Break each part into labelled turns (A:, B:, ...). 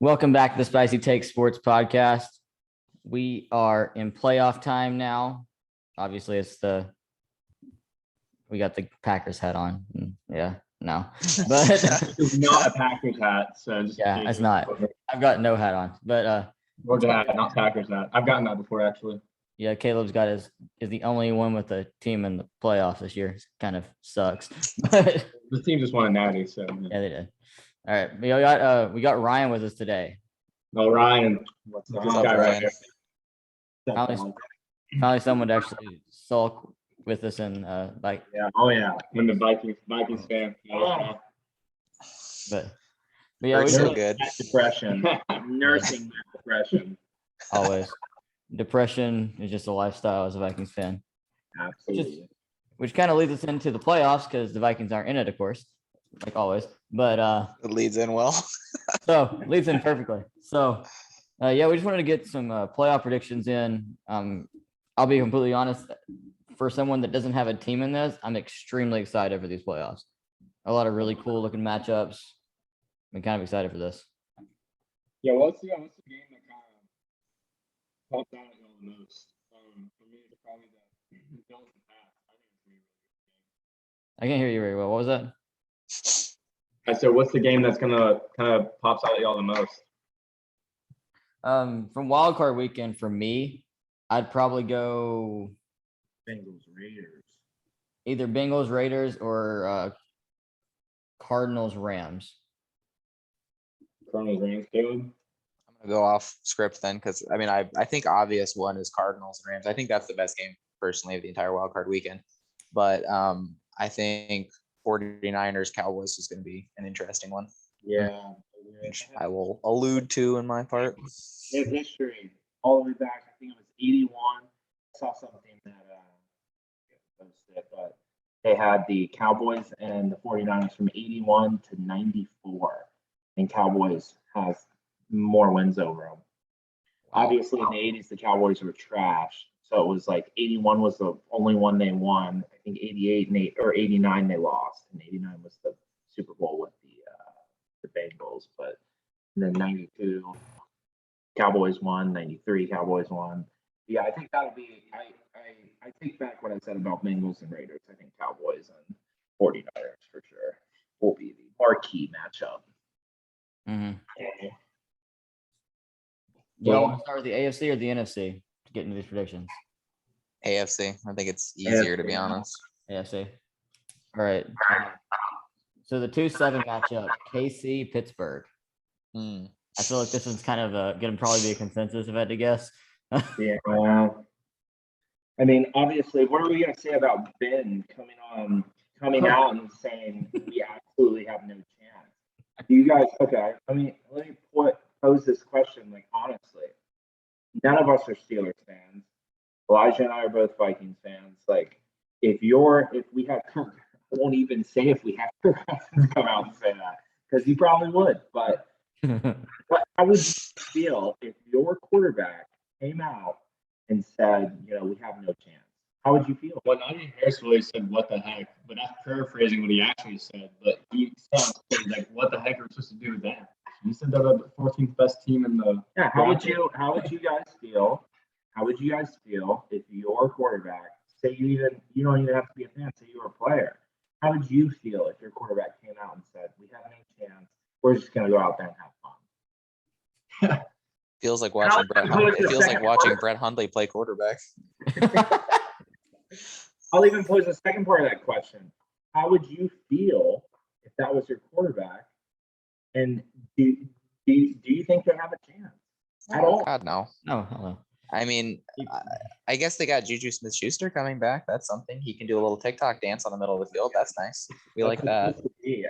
A: Welcome back to the Spicy Take Sports Podcast. We are in playoff time now. Obviously, we got the Packers hat on. Yeah, no, but
B: It's not a Packers hat, so just
A: yeah, it's not. I've got no hat on, but
B: Georgia hat, not Packers hat. I've gotten that before, actually.
A: yeah, Caleb's got is the only one with a team in the playoffs this year. It kind of sucks, but
B: The team just won a natty, so
A: yeah, they did. All right, we got Ryan with us today.
B: well, Ryan,
C: What's
B: this
C: up,
B: guy right
C: Ryan?
B: here.
A: Finally, someone to actually sulk with us and like,
B: Yeah, oh yeah, when the Vikings fan.
A: but yeah, we
C: Hurts so
A: just,
C: good.
B: Depression, nursing depression.
A: always depression is just a lifestyle as a Vikings fan,
B: Absolutely.
A: which kind of leads us into the playoffs because the Vikings aren't in it, of course, like always. But
C: It leads in well.
A: so leads in perfectly. So yeah, we just wanted to get some playoff predictions in. I'll be completely honest. For someone that doesn't have a team in this, I'm extremely excited for these playoffs. A lot of really cool looking matchups. I'm kind of excited for this.
B: Yeah, what's the game that kind of popped out at you the most? For me, it's probably the Bills and Pats. I think it's gonna be a really good game.
A: I can't hear you very well. What was that?
B: I said, what's the game that's gonna kind of pops out at y'all the most?
A: From wild card weekend for me, I'd probably go
B: Bengals Raiders.
A: either Bengals Raiders or Cardinals Rams.
B: Cardinals Rams, Caleb.
C: I'm gonna go off script then, because I think obvious one is Cardinals and Rams. I think that's the best game personally of the entire wild card weekend. But I think 49ers Cowboys is going to be an interesting one,
B: Yeah.
C: which I will allude to in my part.
B: They have history all the way back. I think it was 81. I saw something that posted it, but they had the Cowboys and the 49ers from 81 to 94. And Cowboys has more wins over them. Obviously, in the 80s, the Cowboys were trash. So it was like 81 was the only one they won. I think 88 and 89 they lost, and 89 was the Super Bowl with the Bengals. But then 92 Cowboys won, 93 Cowboys won. Yeah, I think that'll be. I take back what I said about Bengals and Raiders. I think Cowboys and 49ers for sure will be the marquee matchup.
A: Mm-hmm. You
B: Well-
A: want to start with the AFC or the NFC to get into these predictions?
C: AFC. I think it's easier to be honest.
A: AFC. All right. So the 2-7 matchup, KC Pittsburgh.
C: Hmm.
A: I feel like this one's kind of going to probably be a consensus if I had to guess.
B: Yeah. I mean, obviously, what are we going to say about Ben coming out and saying we absolutely have no chance? Do you guys? Okay, let me pose this question. Like honestly, none of us are Steelers fans. Elijah and I are both Vikings fans. Like, if we have Kirk, I won't even say if we have Kirk Cousins come out and say that because he probably would. But how would you feel if your quarterback came out and said, we have no chance? How would you feel?
D: Well, Najee Harris really said, "What the heck?" But that's paraphrasing what he actually said. But he sounds like, "What the heck are we supposed to do with that?" He said they're the 14th best team in the.
B: Yeah. How would you guys feel? How would you guys feel if your quarterback, say you don't even have to be a fan, say you were a player, how would you feel if your quarterback came out and said, "We have no chance. We're just going to go out there and have fun"?
C: Feels like watching Brett. It feels like watching Brett Hundley play quarterback.
B: I'll even pose a second part of that question. How would you feel if that was your quarterback? And do you think they have a chance at all?
C: God no.
A: No, hello.
C: I mean, I guess they got Juju Smith-Schuster coming back. That's something. He can do a little TikTok dance on the middle of the field. That's nice. We like that.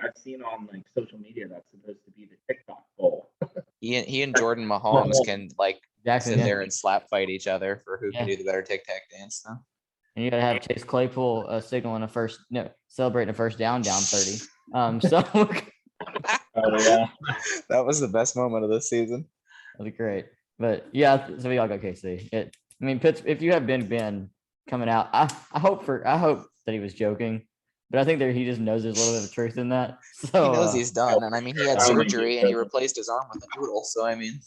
B: I've seen on like social media that's supposed to be the TikTok bowl.
C: He and Jordan Mahomes can like
A: Jackson,
C: sit
A: yeah.
C: there and slap fight each other for who can
A: Yeah.
C: do the better tic-tac dance. Huh?
A: And you got to have Chase Claypool signaling celebrating a first down 30. So
B: Oh yeah.
C: That was the best moment of this season.
A: that'd be great. But yeah, so we all got KC. If you have Ben coming out, I hope that he was joking. but I think he just knows there's a little bit of truth in that.
C: He
A: So
C: knows he's done. And I mean, he had
B: I don't think
C: surgery
B: he's
C: and he
B: joking.
C: replaced his arm with a noodle. So, I mean,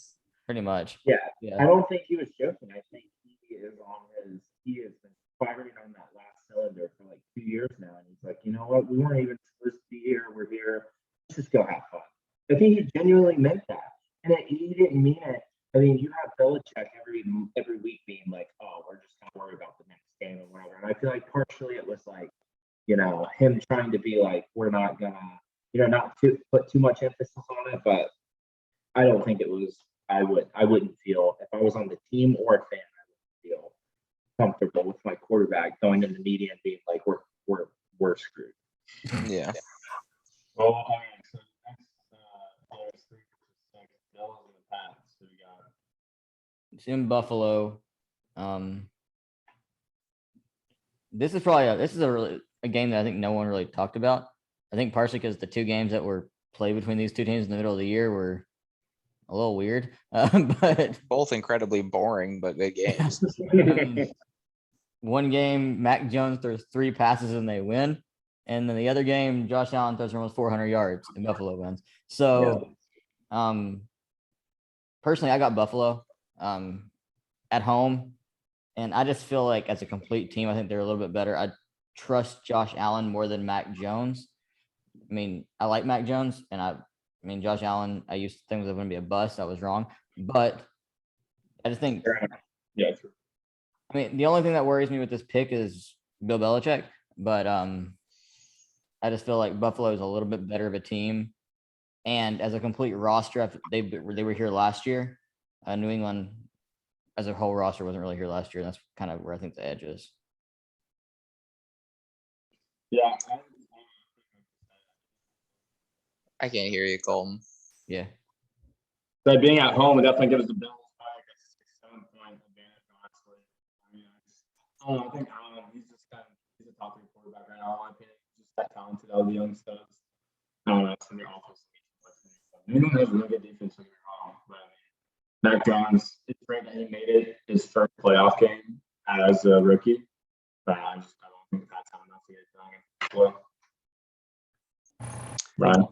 A: pretty much.
B: Yeah, I
A: Yeah.
B: don't think he was joking. I think he has been firing on that last cylinder for like 2 years now. And he's like, you know what? We weren't even supposed to be here. We're here. Let's just go have fun. I think he genuinely meant that. And he didn't mean it. I mean, you have Belichick every week being like, oh, we're just going to worry about the next game or whatever. And I feel like partially it was like, him trying to be like, we're not going to, not put too much emphasis on it. But I don't think it was, I wouldn't feel, if I was on the team or a fan, I wouldn't feel comfortable with my quarterback going in the media and being like, we're screwed.
C: yeah.
D: Well, all right. So next, players 3 versus 6, Bills and the Pats. So we got
A: It's in Buffalo. This is probably a game that I think no one really talked about. I think partially because the 2 games that were played between these 2 teams in the middle of the year were a little weird, but
C: Both incredibly boring, but good games.
A: one game, Mac Jones throws 3 passes and they win. And then the other game, Josh Allen throws for almost 400 yards and Buffalo wins. So, personally, I got Buffalo at home. And I just feel like as a complete team, I think they're a little bit better. I trust Josh Allen more than Mac Jones. I mean, I like Mac Jones, and Josh Allen, I used to think was going to be a bust. I was wrong. But I just think,
D: yeah, true.
A: I mean, the only thing that worries me with this pick is Bill Belichick. But I just feel like Buffalo is a little bit better of a team. And as a complete roster, they were here last year. New England, as a whole roster, wasn't really here last year. And that's kind of where I think the edge is.
D: Yeah.
C: I can't hear you, Colton.
A: Yeah.
D: So being at home, it definitely gives the Bills probably like a 6-7 point advantage, honestly. I mean, I don't know. I think Allen, he's a top 3 quarterback right now, in my opinion. He's just that talented out of the young studs. I don't know. It's going to be awful. New England has really good defense when you're wrong, but I mean, Mac Jones, it's great that he made it his first playoff game as a rookie, but I don't think that's how enough to get it done. Well, Ryan.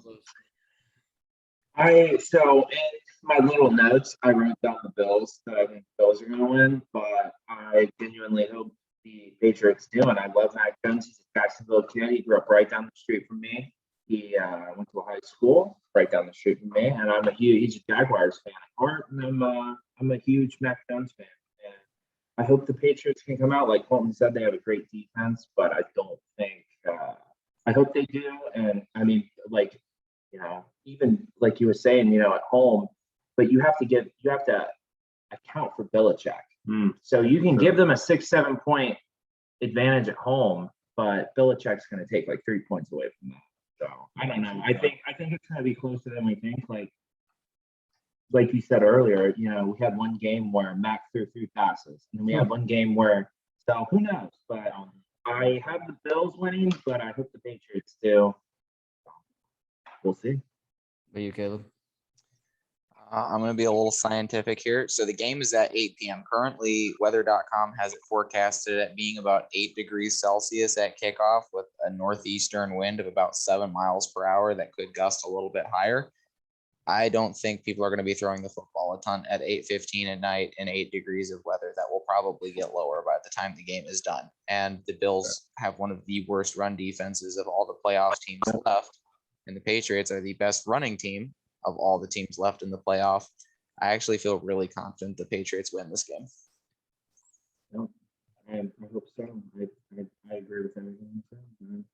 B: So in my little notes, I wrote down the Bills that I think the Bills are going to win, but I genuinely hope the Patriots do. And I love Mac Jones. He's a Jacksonville kid. He grew up right down the street from me. He went to a high school right down the street from me, and he's a Jaguars fan at heart, and I'm a huge Mac Jones fan. And I hope the Patriots can come out. Like Colton said, they have a great defense, but I don't think. I hope they do, and I mean, like, even like you were saying, at home, but you have to account for Belichick. So you can give them a 6-7 point advantage at home, but Belichick's going to take like 3 points away from that. So I don't know. I think it's going to be closer than we think. Like you said earlier, we had one game where Mac threw 3 passes, and then we had one game where. So who knows? But I have the Bills winning, but I hope the Patriots do. We'll see.
A: Are you, Caleb?
C: I'm going to be a little scientific here. So the game is at 8 p.m. Currently, weather.com has it forecasted at being about 8 degrees Celsius at kickoff with a northeastern wind of about 7 miles per hour that could gust a little bit higher. I don't think people are going to be throwing the football a ton at 8:15 at night in 8 degrees of weather. That will probably get lower by the time the game is done. And the Bills have one of the worst run defenses of all the playoff teams left. And the Patriots are the best running team of all the teams left in the playoff. I actually feel really confident the Patriots win this game.
B: I hope so. I agree with everything you said.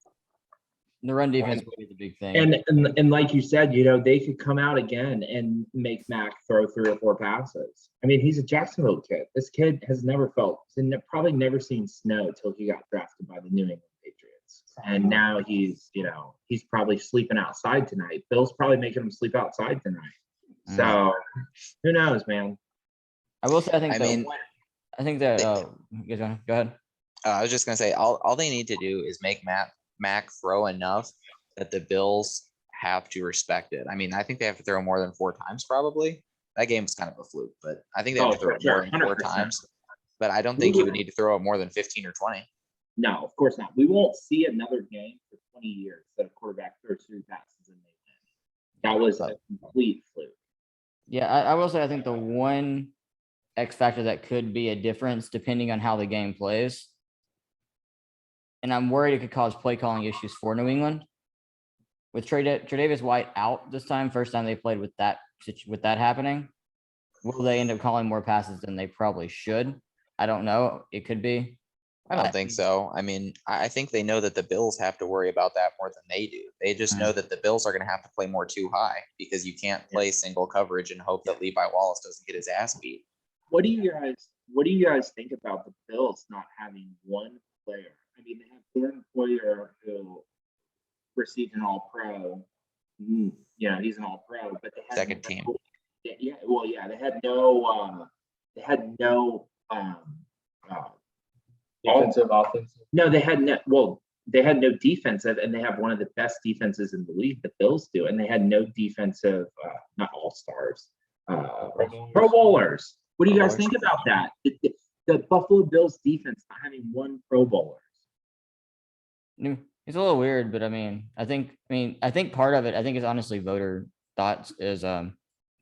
A: The run defense will be the big thing.
B: And like you said, they could come out again and make Mac throw 3 or 4 passes. I mean, he's a Jacksonville kid. This kid has probably never seen snow till he got drafted by the New England Patriots. And now he's probably sleeping outside tonight. Bill's probably making him sleep outside tonight. So who knows, man?
A: I will say, I think that go ahead.
C: I was just going to say, all they need to do is make Mac throw enough that the Bills have to respect it. I mean, I think they have to throw more than 4 times probably. That game was kind of a fluke, but I think they have to throw it more than 4 times. But I don't think he would need to throw it more than 15 or 20.
B: No, of course not. We won't see another game for 20 years that a quarterback throws 3 passes and they win. That was a complete fluke.
A: Yeah, I will say I think the one X factor that could be a difference depending on how the game plays, and I'm worried it could cause play calling issues for New England. With Tre'Davious White out this time, first time they played with that happening, will they end up calling more passes than they probably should? I don't know. It could be.
C: I don't think so. I mean, I think they know that the Bills have to worry about that more than they do. They just know that the Bills are going to have to play more too high because you can't play single coverage and hope that Levi Wallace doesn't get his ass beat.
B: What do you guys think about the Bills not having one player? I mean, they have Jordan Poyer who received an All-Pro. He's an All-Pro, but they had
C: Second team.
B: Yeah, well, yeah, they had no
D: Defensive, offensive.
B: No, they had no defensive, and they have one of the best defenses in the league. The Bills do, and they had no defensive, not all stars, Pro Bowlers. What do you guys think about that? The Buffalo Bills defense not having one Pro Bowler.
A: It's a little weird, but I think part of it, I think is honestly voter thoughts is I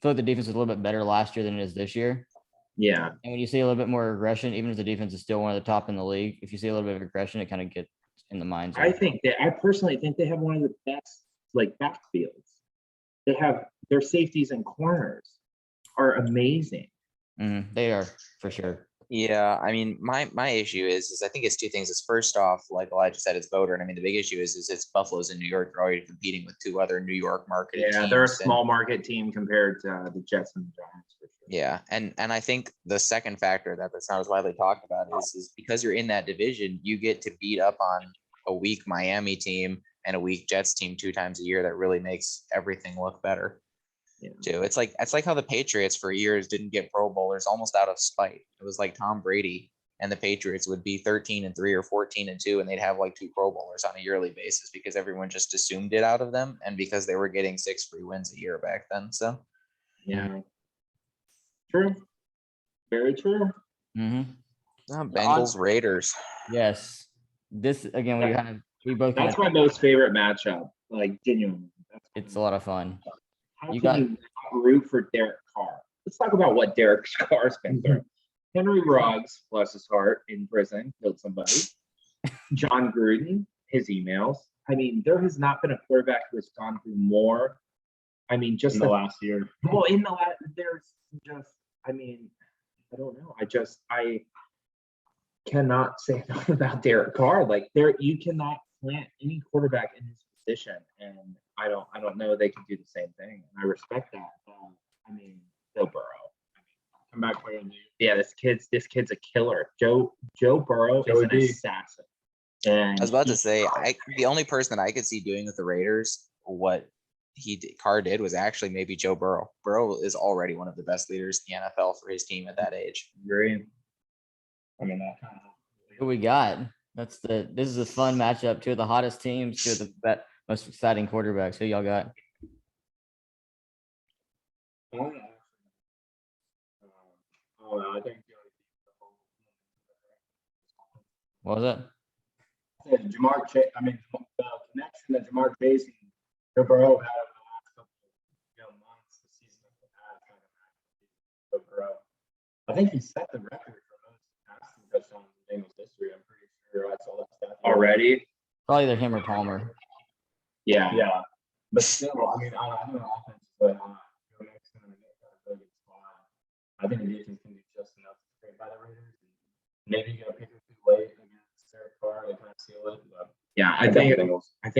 A: feel like the defense is a little bit better last year than it is this year.
B: Yeah.
A: And when you see a little bit more aggression, even if the defense is still one of the top in the league, if you see a little bit of aggression, it kind of gets in the minds.
B: I personally think they have one of the best backfields. They have their safeties and corners are amazing.
A: They are for sure.
C: Yeah, I mean, my issue is I think it's two things. It's first off, like Elijah said, it's voter, and I mean the big issue is it's Buffalo's in New York. They're already competing with 2 other New York market teams.
B: Yeah, they're a small market team compared to the Jets and the Giants. For sure.
C: Yeah, and I think the second factor that's not as widely talked about is because you're in that division, you get to beat up on a weak Miami team and a weak Jets team 2 times a year. That really makes everything look better. Too. It's like how the Patriots for years didn't get Pro Bowlers almost out of spite. It was like Tom Brady and the Patriots would be 13-3 or 14-2, and they'd have like 2 Pro Bowlers on a yearly basis because everyone just assumed it out of them, and because they were getting 6 free wins a year back then. So
B: yeah, true, very true.
C: Bengals Raiders.
A: Yes, this again we both.
B: That's my most favorite matchup. Like genuinely,
A: it's a lot of fun.
B: How can you root for Derek Carr? Let's talk about what Derek Carr's been through. Henry Ruggs, bless his heart, in prison, killed somebody. John Gruden, his emails. I mean, there has not been a quarterback who has gone through more. I mean, just
D: in the last year.
B: Well, in the last, there's just, I mean, I don't know. I cannot say enough about Derek Carr. Like, you cannot plant any quarterback in his position, and I don't know they can do the same thing. And I respect that. I mean, Joe Burrow.
D: Come back for you.
B: Yeah, this kid's a killer. Joe Burrow is an assassin. And
C: I was about to say, the only person that I could see doing with the Raiders what Carr did was actually maybe Joe Burrow. Burrow is already one of the best leaders in the NFL for his team at that age.
B: Agree.
D: I mean, that kind of.
A: Who we got? This is a fun matchup. 2 of the hottest teams, 2 of the most exciting quarterbacks. Who y'all got?
D: I think.
A: What was it?
D: Jamar Chase. I mean, the connection that Jamar Chase and Joe Burrow had over the last couple of months, the season that they had, Joe Burrow. I think he set the record for most passing touchdowns in Bengals history. I'm pretty sure I saw that stat
B: Already?
A: Probably either him or Palmer.
B: Yeah.
D: Yeah, but still, I mean, I know the offense, but go next to them and get a really good spot. I think the defense can do just enough to trade by the Raiders. Maybe you got to pick it too late against Derek Carr. They kind of seal it. But
B: Yeah, I think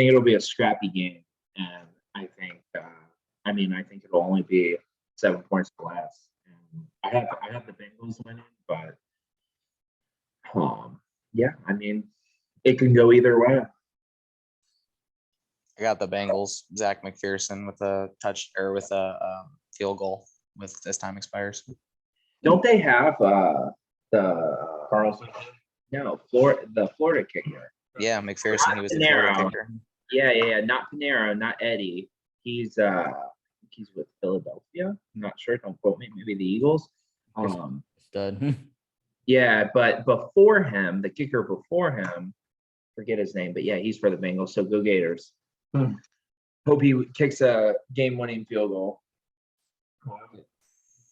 B: it'll be a scrappy game, and I think it'll only be 7 points or less. And I have the Bengals winning, but yeah, I mean, it can go either way.
C: I got the Bengals, Zach McPherson with a field goal as time expires.
B: Don't they have the
D: Carlson.
B: the Florida kicker?
C: Yeah, McPherson, he was a
B: Panero.
C: Florida kicker.
B: Yeah, not Panero, not Eddie. He's with Philadelphia. I'm not sure. Don't quote me. Maybe the Eagles.
A: Stud.
B: Yeah, but before him, the kicker before him forget his name, but yeah, he's for the Bengals. So go Gators.
D: Hmm.
B: Hope he kicks a game-winning field goal.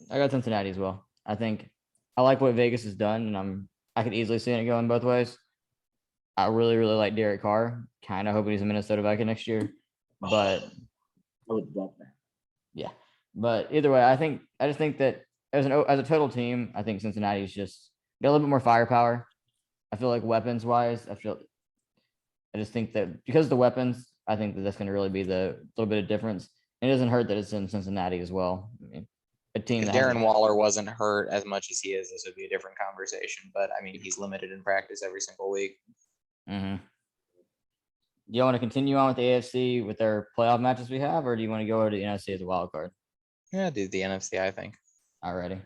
A: I got Cincinnati as well. I think I like what Vegas has done, and I could easily see it going both ways. I really, really like Derek Carr. Kind of hoping he's a Minnesota Viking next year, but
B: I would love that.
A: yeah. But either way, I just think that as a total team, I think Cincinnati's just got a little bit more firepower. I feel like weapons wise, I just think that because of the weapons, I think that that's going to really be the little bit of difference. And it doesn't hurt that it's in Cincinnati as well. I mean, a team
C: If
A: that
C: Darren Waller wasn't hurt as much as he is, this would be a different conversation. But I mean, he's limited in practice every single week.
A: Mm-hmm. Do you want to continue on with the AFC with their playoff matches we have, or do you want to go over to the NFC as a wild card?
C: Yeah, do the NFC, I think.
A: Alrighty.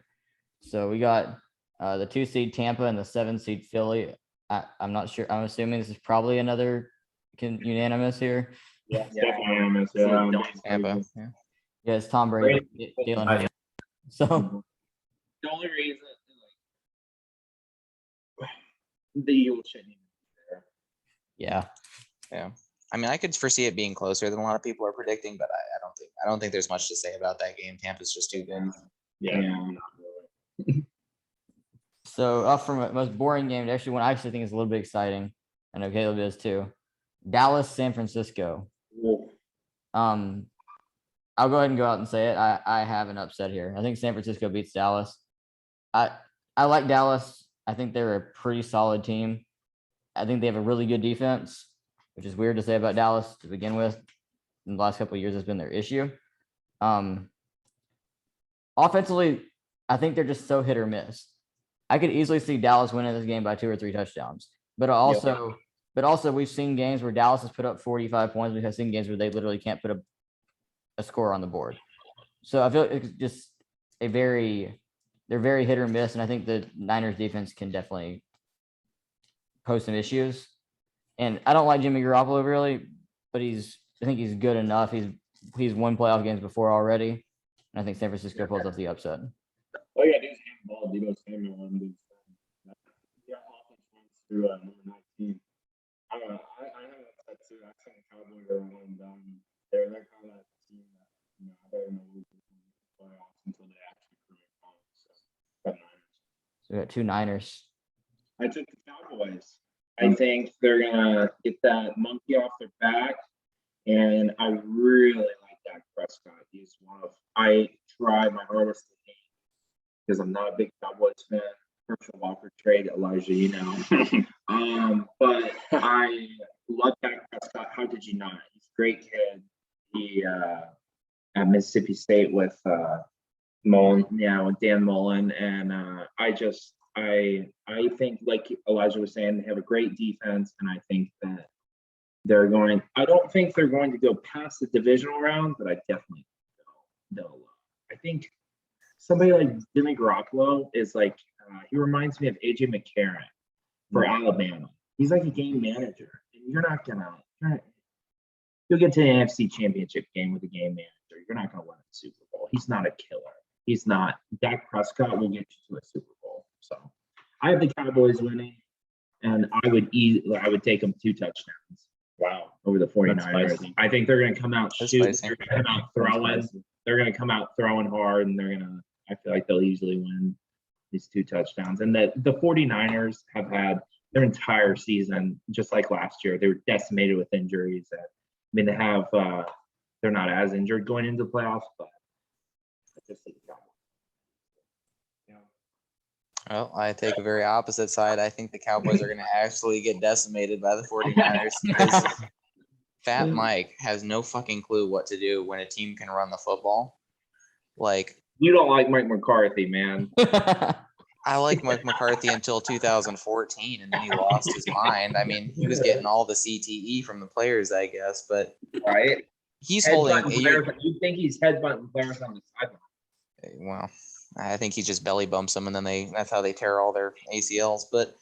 A: So we got the 2 seed Tampa and the 7 seed Philly. I'm not sure. I'm assuming this is probably another unanimous here.
D: Yeah, it's definitely unanimous. Yeah.
C: Tampa. Yeah.
A: Yeah, it's Tom Brady, Jalen Hurts. So
B: The only reason the Eagles shouldn't even be there.
A: yeah.
C: Yeah. I mean, I could foresee it being closer than a lot of people are predicting, but I don't think there's much to say about that game. Tampa's just too good.
D: Yeah.
A: So up from a most boring game to actually one I actually think is a little bit exciting. I know Caleb is too. Dallas, San Francisco. I'll go ahead and go out and say it. I have an upset here. I think San Francisco beats Dallas. I like Dallas. I think they're a pretty solid team. I think they have a really good defense, which is weird to say about Dallas to begin with. In the last couple of years has been their issue. Offensively, I think they're just so hit or miss. I could easily see Dallas winning this game by 2 or 3 touchdowns. But also we've seen games where Dallas has put up 45 points. We have seen games where they literally can't put a score on the board. So I feel it's just they're very hit or miss, and I think the Niners defense can definitely pose some issues. And I don't like Jimmy Garoppolo really, but I think he's good enough. He's won playoff games before already, and I think San Francisco pulls off the upset.
D: Oh yeah, dude's handball, Debo Samuel, and dude's offense runs through number 19. I don't know. I have that too. I think the Cowboys are one and done. They're kind of that team that I don't know who's in the playoffs until they actually prove it wrong. So got Niners.
A: So we got 2 Niners.
B: I took the Cowboys. I think they're gonna get that monkey off their back, and I really like Dak Prescott. He's I tried my hardest to hate because I'm not a big Cowboys fan. Herschel Walker trade, Elijah, but I love Dak Prescott. How did you not? He's a great kid. He at Mississippi State with Mullen, with Dan Mullen, and I think, like Elijah was saying, they have a great defense, and I think that I don't think they're going to go past the divisional round, but I definitely they'll I think somebody like Jimmy Garoppolo is like, he reminds me of AJ McCarron for Alabama. He's like a game manager, and you'll get to the NFC Championship game with a game manager. You're not going to win a Super Bowl. He's not a killer. He's not. Dak Prescott will get you to a Super Bowl. So I have the Cowboys winning, and I would take them 2 touchdowns.
D: Wow.
B: Over the 49ers. I think they're going to come out shooting. They're going to come out throwing. They're going to come out throwing hard, and I feel like they'll easily win these 2 touchdowns. And the 49ers have had their entire season, just like last year, they were decimated with injuries. They have, they're not as injured going into the playoffs, but I just think
C: Well, I take a very opposite side. I think the Cowboys are going to actually get decimated by the 49ers because Fat Mike has no fucking clue what to do when a team can run the football. Like,
B: you don't like Mike McCarthy, man.
C: I liked Mike McCarthy until 2014, and then he lost his mind. I mean, he was getting all the CTE from the players, I guess, but
B: right.
C: He's holding.
B: You think he's headbutting players on the sideline?
C: Well, I think he just belly bumps them, and then that's how they tear all their ACLs. But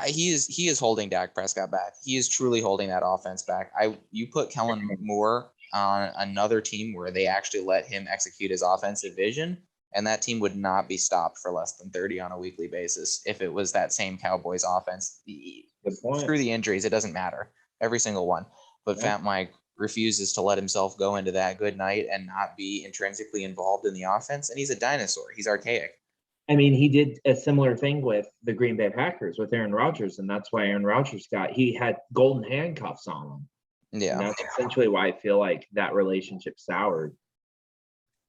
C: he is holding Dak Prescott back. He is truly holding that offense back. You put Kellen Moore on another team where they actually let him execute his offensive vision, And that team would not be stopped for less than 30 on a weekly basis if it was that same Cowboys offense.
B: Good point.
C: Screw the injuries, it doesn't matter. Every single one. But
B: Yeah.
C: Fat Mike refuses to let himself go into that good night and not be intrinsically involved in the offense. And he's a dinosaur. He's archaic.
B: I mean, he did a similar thing with the Green Bay Packers with Aaron Rodgers, and that's why Aaron Rodgers he had golden handcuffs on him.
C: Yeah.
B: And that's essentially why I feel like that relationship soured.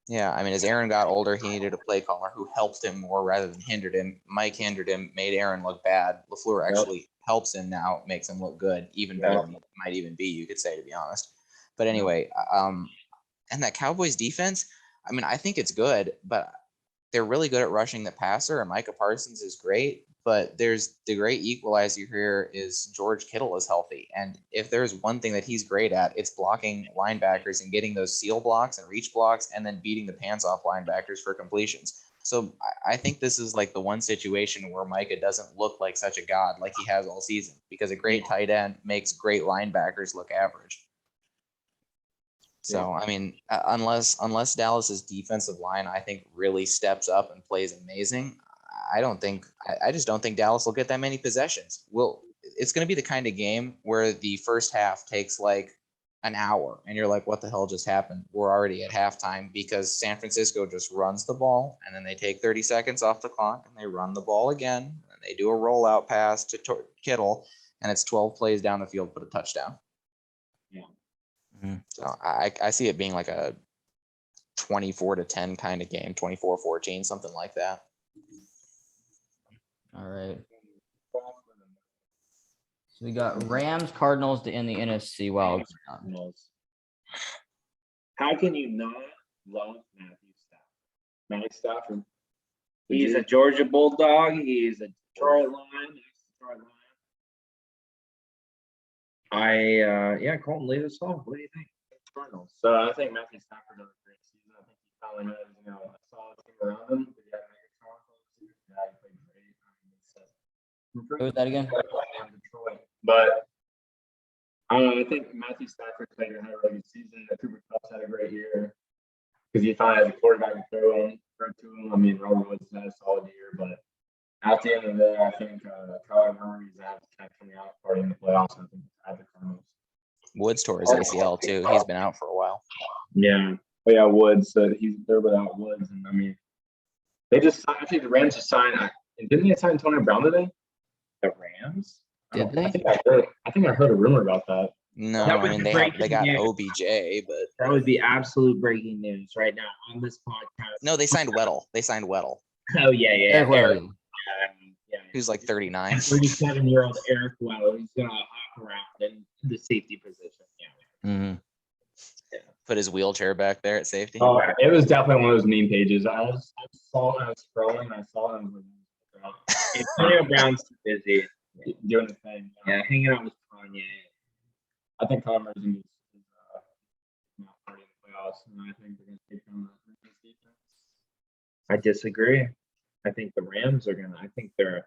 C: Yeah, I mean, as Aaron got older, he needed a play caller who helped him more rather than hindered him. Mike hindered him, made Aaron look bad. LaFleur actually helps him now, makes him look good, even better than he might even be, you could say, to be honest. But anyway, and that Cowboys defense, I mean, I think it's good, but they're really good at rushing the passer, and Micah Parsons is great. But there's the great equalizer here is George Kittle is healthy. And if there's one thing that he's great at, it's blocking linebackers and getting those seal blocks and reach blocks and then beating the pants off linebackers for completions. So I think this is like the one situation where Micah doesn't look like such a god like he has all season, because a great tight end makes great linebackers look average. So, I mean, unless Dallas's defensive line, I think, really steps up and plays amazing, I just don't think Dallas will get that many possessions. It's going to be the kind of game where the first half takes like an hour and you're like, what the hell just happened? We're already at halftime, because San Francisco just runs the ball and then they take 30 seconds off the clock and they run the ball again. And they do a rollout pass to Kittle and it's 12 plays down the field, put a touchdown. So I see it being like a 24-10 kind of game, 24-14, something like that.
A: All right. So we got Rams, Cardinals to end the NFC wild.
B: How can you not love Matthew Stafford?
D: Matty Stafford.
B: He's a Georgia Bulldog. He's a Detroit Lion. Colton, lead us off. What do you think?
D: Cardinals. So I think Matthew Stafford does a great season. I think he finally has, a solid team around him. But yeah, he played great.
A: Who was that again?
D: Detroit. But I don't know. I think Matthew Stafford had a really good season. Cooper Kupp's had a great year because he finally has a quarterback to throw to him. I mean, Robert Woods had a solid year, but at the end of the day, I think Kyler Murray's kind of coming out party in the playoffs. I think at the Cardinals.
C: Woods tore his ACL too. He's been out for a while.
B: Yeah.
D: But yeah, Woods. They're without Woods, and I mean, they just. I think the Rams just signed. Didn't they sign Antonio Brown today?
B: The Rams?
A: Did they?
D: I think I heard a rumor about that.
C: No,
B: That
C: I
B: would
C: mean
B: be
C: they got
B: breaking news.
C: OBJ, but
B: That would be absolute breaking news right now on this podcast.
C: no, they signed Weddle.
B: Oh, yeah.
A: Eric Weddle.
C: Who's like 39.
B: 37-year-old Eric Weddle. He's going to hop around in the safety position. Yeah.
A: Mm-hmm.
C: Put his wheelchair back there at safety.
D: Oh, it was definitely one of those meme pages. I saw it, and I was scrolling, and I saw it, and I was like,
B: Antonio Brown's too busy.
D: doing the thing.
B: Yeah, hanging out with Kanye.
D: I think Kyler Murray's going to be not part of the playoffs, and I think they're going to take on the Rams defense.
B: I disagree. I think the Rams are I think they're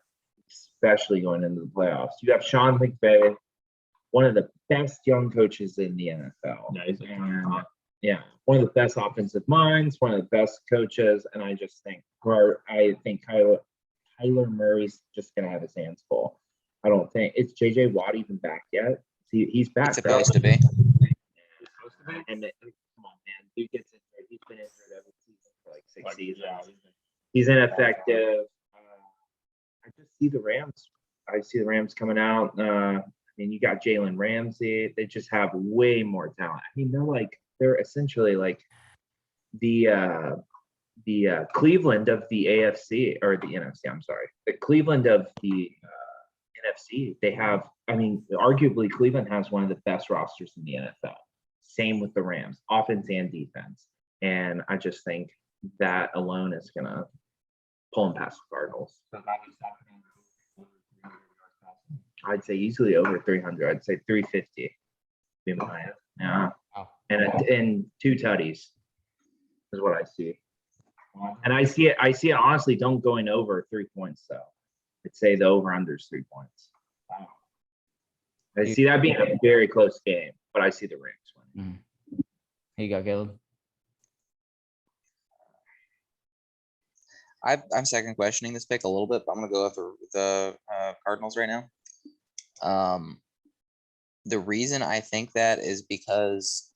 B: especially going into the playoffs. You have Sean McVay, one of the best young coaches in the NFL.
D: Yeah, he's
B: One of the best offensive minds, one of the best coaches, and I think Kyler Murray's just gonna have his hands full. I don't think it's JJ Watt even back yet. He's back.
C: It's supposed to be.
B: And come on, man, dude gets injured. He's been injured every season for like 6 seasons.
D: Yeah,
B: He's ineffective. I just see the Rams. I see the Rams coming out. I mean, you got Jalen Ramsey. They just have way more talent. I mean, they're essentially like the Cleveland of the AFC or the NFC. I'm sorry, the Cleveland of the NFC. They have. I mean, arguably Cleveland has one of the best rosters in the NFL. Same with the Rams, offense and defense. And I just think that alone is gonna pull them past the Cardinals. I'd say easily over 300. I'd say 350. Be mine. Yeah.
A: Wow.
B: And 2 tutties is what I see. And I see it honestly don't going over 3 points though. I'd say the over under is 3 points. Wow. I see that being a very close game, but I see the Rams winning.
A: Here you go, Caleb.
C: I'm second questioning this pick a little bit, but I'm gonna go with the Cardinals right now. The reason I think that is because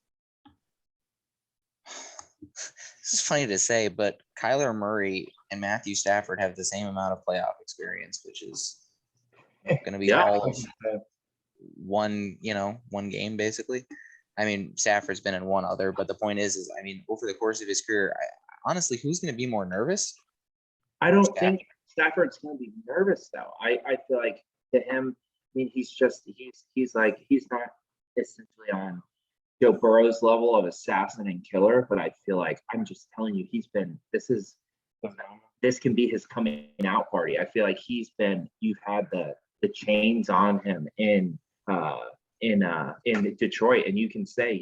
C: this is funny to say, but Kyler Murray and Matthew Stafford have the same amount of playoff experience, which is going to be
B: Yeah.
C: all of one game basically. I mean, Stafford's been in one other, but the point is I mean, over the course of his career, honestly, who's going to be more nervous?
B: I don't think Stafford's going to be nervous though. I feel like to him, I mean, he's not essentially on Joe Burrow's level of assassin and killer, but I feel like I'm just telling you, this can be his coming out party. I feel like you've had the chains on him in Detroit, and you can say,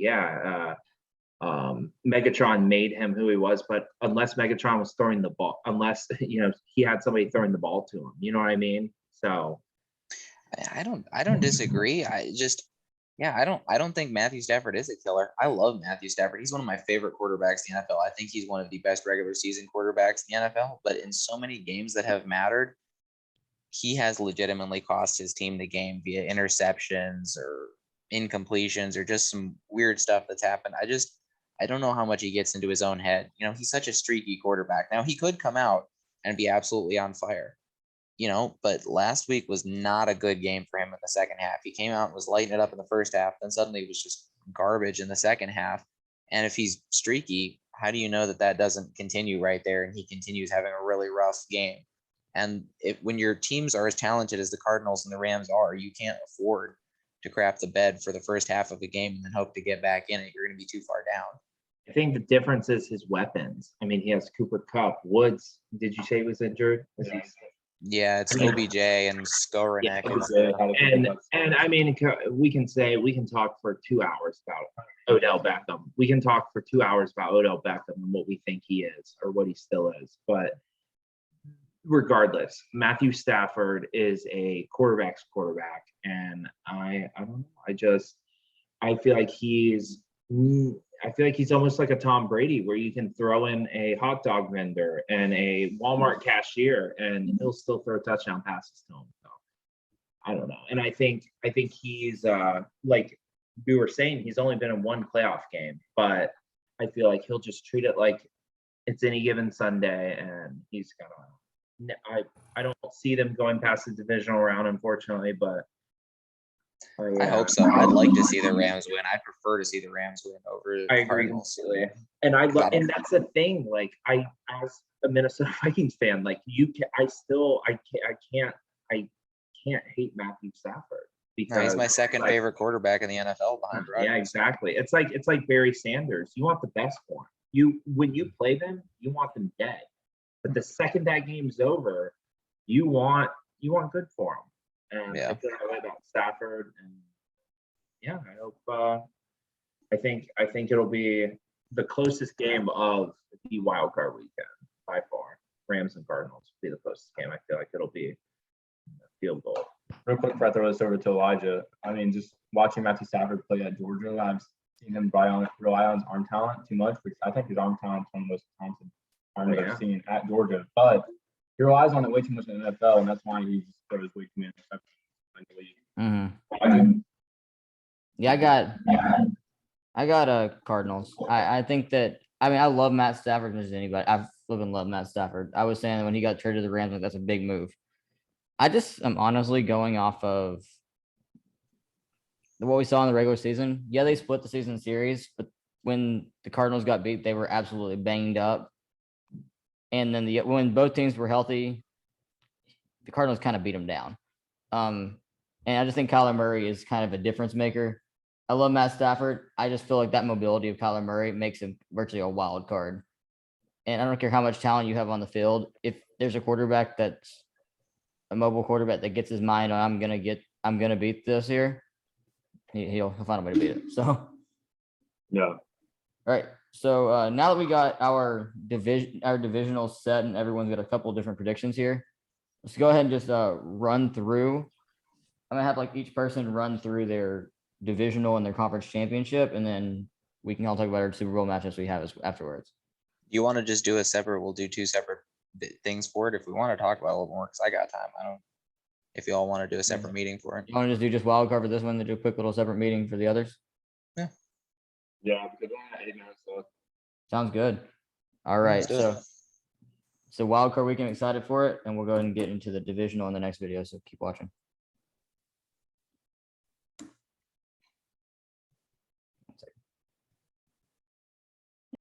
B: Megatron made him who he was, but unless Megatron was throwing the ball, unless he had somebody throwing the ball to him, you know what I mean? So
C: I don't disagree. I don't think Matthew Stafford is a killer. I love Matthew Stafford. He's one of my favorite quarterbacks in the NFL. I think he's one of the best regular season quarterbacks in the NFL, but in so many games that have mattered, he has legitimately cost his team the game via interceptions or incompletions or just some weird stuff that's happened. I don't know how much he gets into his own head. He's such a streaky quarterback. Now he could come out and be absolutely on fire, but last week was not a good game for him in the second half. He came out and was lighting it up in the first half, then suddenly it was just garbage in the second half. And if he's streaky, how do you know that doesn't continue right there and he continues having a really rough game? And when your teams are as talented as the Cardinals and the Rams are, you can't afford to crap the bed for the first half of a game and then hope to get back in it. You're going to be too far down.
B: I think the difference is his weapons. I mean, he has Cooper Kupp. Woods, did you say he was injured?
C: Yeah, it's OBJ and Skowronek.
B: Yeah, and I mean, we can talk for 2 hours about Odell Beckham. We can talk for 2 hours about Odell Beckham and what we think he is or what he still is. But regardless, Matthew Stafford is a quarterback's quarterback, and I don't know. I feel like he's almost like a Tom Brady, where you can throw in a hot dog vendor and a Walmart cashier, and he'll still throw touchdown passes to him. So I don't know. And I think he's like we were saying, he's only been in one playoff game, but I feel like he'll just treat it like it's any given Sunday, and he's gonna. I don't see them going past the divisional round, unfortunately, but.
C: I hope so. I'd like to see the Rams win. I prefer to see the Rams win over the Cardinals.
B: And and that's the thing. Like as a Minnesota Vikings fan, like I can't hate Matthew Stafford because
C: he's my second favorite quarterback in the NFL behind Rodgers.
B: Yeah, exactly. It's like Barry Sanders. You want the best for him. When you play them, you want them dead. But the second that game's over, you want good for them. And I feel that way about Stafford, and I hope. I think it'll be the closest game of the wild card weekend by far. Rams and Cardinals will be the closest game. I feel like it'll be a field goal.
D: Real quick before I throw this over to Elijah, I mean, just watching Matthew Stafford play at Georgia, I've seen him rely on his arm talent too much, because I think his arm talent is one of the most talented arms I've seen at Georgia. But he relies on it way too much in the NFL, and that's why he just throws way too many interceptions in the league.
A: Mm-hmm. Yeah, I got Cardinals. I think that, I mean, I love Matt Stafford as anybody. I've flipping loved Matt Stafford. I was saying when he got traded to the Rams, like, that's a big move. I just am honestly going off of what we saw in the regular season. Yeah, they split the season series, but when the Cardinals got beat, they were absolutely banged up. And then when both teams were healthy, the Cardinals kind of beat them down. And I just think Kyler Murray is kind of a difference maker. I love Matt Stafford. I just feel like that mobility of Kyler Murray makes him virtually a wild card. And I don't care how much talent you have on the field. If there's a quarterback that's a mobile quarterback that gets his mind on, I'm gonna beat this here, he'll find a way to beat it. So
D: yeah.
A: All right. So now that we got our divisional set and everyone's got a couple different predictions here, let's go ahead and just run through. I'm gonna have like each person run through their divisional and their conference championship, and then we can all talk about our Super Bowl matchups we have afterwards.
C: You want to just do a separate? We'll do two separate things for it if we want to talk about it a little more, because I got time. I don't, if you all want to do a separate meeting for it.
A: You want to just do just wild card for this one, then do a quick little separate meeting for the others?
D: Yeah, because we're at 8 minutes, so.
A: Sounds good. All right,
C: Let's do it.
A: so wild card weekend, excited for it, and we'll go ahead and get into the divisional in the next video. So keep watching.